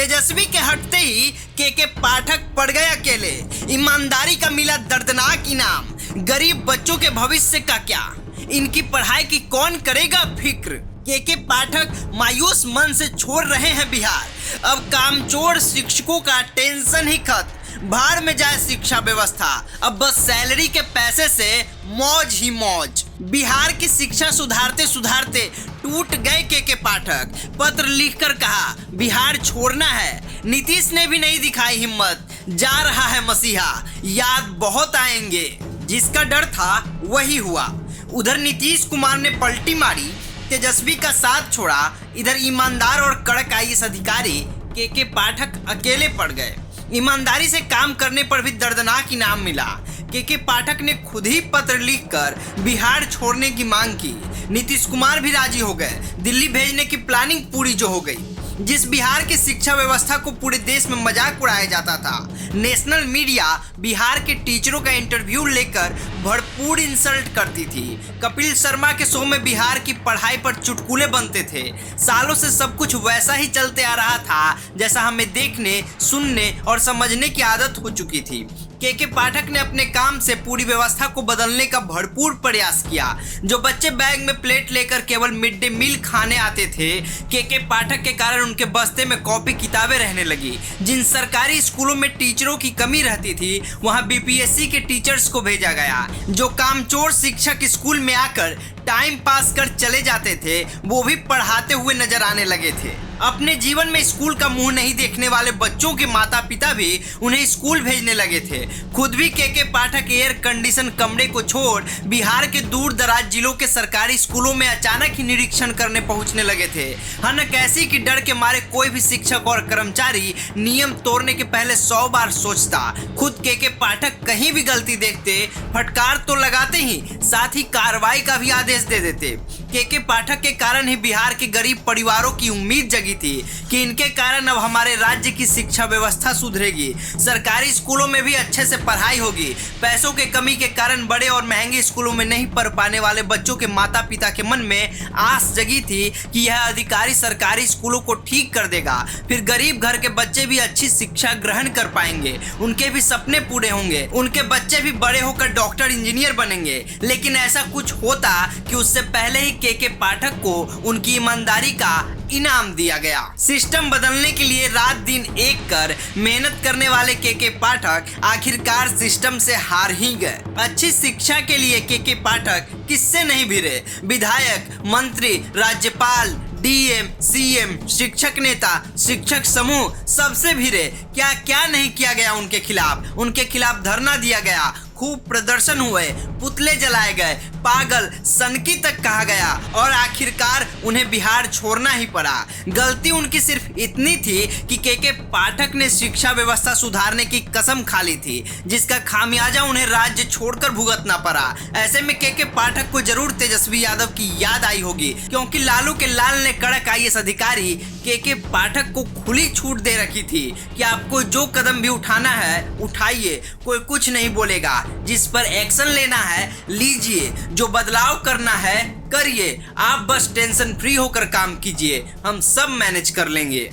तेजस्वी के हटते ही के पाठक पड़ गए अकेले। ईमानदारी का मिला दर्दनाक इनाम। गरीब बच्चों के भविष्य का क्या, इनकी पढ़ाई की कौन करेगा फिक्र। के पाठक मायूस मन से छोड़ रहे हैं बिहार। अब कामचोर शिक्षकों का टेंशन ही खत्म। भाड़ में जाए शिक्षा व्यवस्था, अब बस सैलरी के पैसे से मौज ही मौज। बिहार की शिक्षा सुधारते सुधारते टूट गए के पाठक। पत्र लिखकर कहा बिहार छोड़ना है। नीतीश ने भी नहीं दिखाई हिम्मत। जा रहा है मसीहा, याद बहुत आएंगे। जिसका डर था वही हुआ। उधर नीतीश कुमार ने पलटी मारी, तेजस्वी का साथ छोड़ा। इधर ईमानदार और कड़क आईएएस अधिकारी के पाठक अकेले पड़ गए। ईमानदारी से काम करने पर भी दर्दनाक इनाम मिला। के पाठक ने खुद ही पत्र लिखकर बिहार छोड़ने की मांग की। नीतीश कुमार भी राजी हो गए। दिल्ली भेजने की प्लानिंग पूरी जो हो गई। जिस बिहार की शिक्षा व्यवस्था को पूरे देश में मजाक उड़ाया जाता था, नेशनल मीडिया बिहार के टीचरों का इंटरव्यू लेकर भरपूर इंसल्ट करती थी। कपिल शर्मा के शो में बिहार की पढ़ाई पर चुटकुले बनते थे। सालों से सब कुछ वैसा ही चलते आ रहा था जैसा हमें देखने, सुनने और समझने की आदत हो चुकी थी। के पाठक ने अपने काम से पूरी व्यवस्था को बदलने का भरपूर प्रयास किया। जो बच्चे बैग में प्लेट लेकर केवल मिड डे मील खाने आते थे, के पाठक के कारण उनके बस्ते में कॉपी किताबें रहने लगी। जिन सरकारी स्कूलों में टीचरों की कमी रहती थी, वहां बीपीएससी के टीचर्स को भेजा गया। जो कामचोर शिक्षक स्कूल में आकर टाइम पास कर चले जाते थे, वो भी पढ़ाते हुए नजर आने लगे थे। अपने जीवन में स्कूल का मुंह नहीं देखने वाले बच्चों के माता पिता भी उन्हें स्कूल भेजने लगे थे। खुद भी के पाठक एयर कंडीशन कमरे को छोड़ बिहार के दूर दराज जिलों के सरकारी स्कूलों में अचानक ही निरीक्षण करने पहुंचने लगे थे। हनक ऐसी कि डर के मारे कोई भी शिक्षक और कर्मचारी नियम तोड़ने के पहले 100 बार सोचता। खुद के पाठक कहीं भी गलती देखते, फटकार तो लगाते ही साथ ही कार्रवाई का भी आदेश दे देते। के पाठक के कारण ही बिहार के गरीब परिवारों की उम्मीद जगी थी कि इनके कारण अब हमारे राज्य की शिक्षा व्यवस्था सुधरेगी, सरकारी स्कूलों में भी अच्छे से पढ़ाई होगी। पैसों के कमी के कारण बड़े और महंगे स्कूलों में नहीं पढ़ पाने वाले बच्चों के माता पिता के मन में आस जगी थी कि यह अधिकारी सरकारी स्कूलों को ठीक कर देगा। फिर गरीब घर के बच्चे भी अच्छी शिक्षा ग्रहण कर पाएंगे, उनके भी सपने पूरे होंगे, उनके बच्चे भी बड़े होकर डॉक्टर इंजीनियर बनेंगे। लेकिन ऐसा कुछ होता कि उससे पहले ही के पाठक को उनकी ईमानदारी का इनाम दिया गया। सिस्टम बदलने के लिए रात दिन एक कर मेहनत करने वाले के पाठक आखिरकार सिस्टम से हार ही गए। अच्छी शिक्षा के लिए के पाठक किससे नहीं भिड़े। विधायक, मंत्री, राज्यपाल, डीएम, सीएम, शिक्षक नेता, शिक्षक समूह सबसे भिड़े। क्या क्या नहीं किया गया उनके खिलाफ। उनके खिलाफ धरना दिया गया, खूब प्रदर्शन हुए, पुतले जलाए गए, पागल, सनकी तक कहा गया और आखिरकार उन्हें बिहार छोड़ना ही पड़ा। गलती उनकी सिर्फ इतनी थी कि के पाठक ने शिक्षा व्यवस्था सुधारने की कसम खा ली थी, जिसका खामियाजा उन्हें राज्य छोड़कर भुगतना पड़ा। ऐसे में के पाठक को जरूर तेजस्वी यादव की याद आई होगी, क्योंकि लालू के लाल ने कड़क आईएएस अधिकारी के पाठक को खुली छूट दे रखी थी कि आपको जो कदम भी उठाना है उठाइए, कोई कुछ नहीं बोलेगा। जिस पर एक्शन लेना है लीजिए, जो बदलाव करना है करिए, आप बस टेंशन फ्री होकर काम कीजिए, हम सब मैनेज कर लेंगे।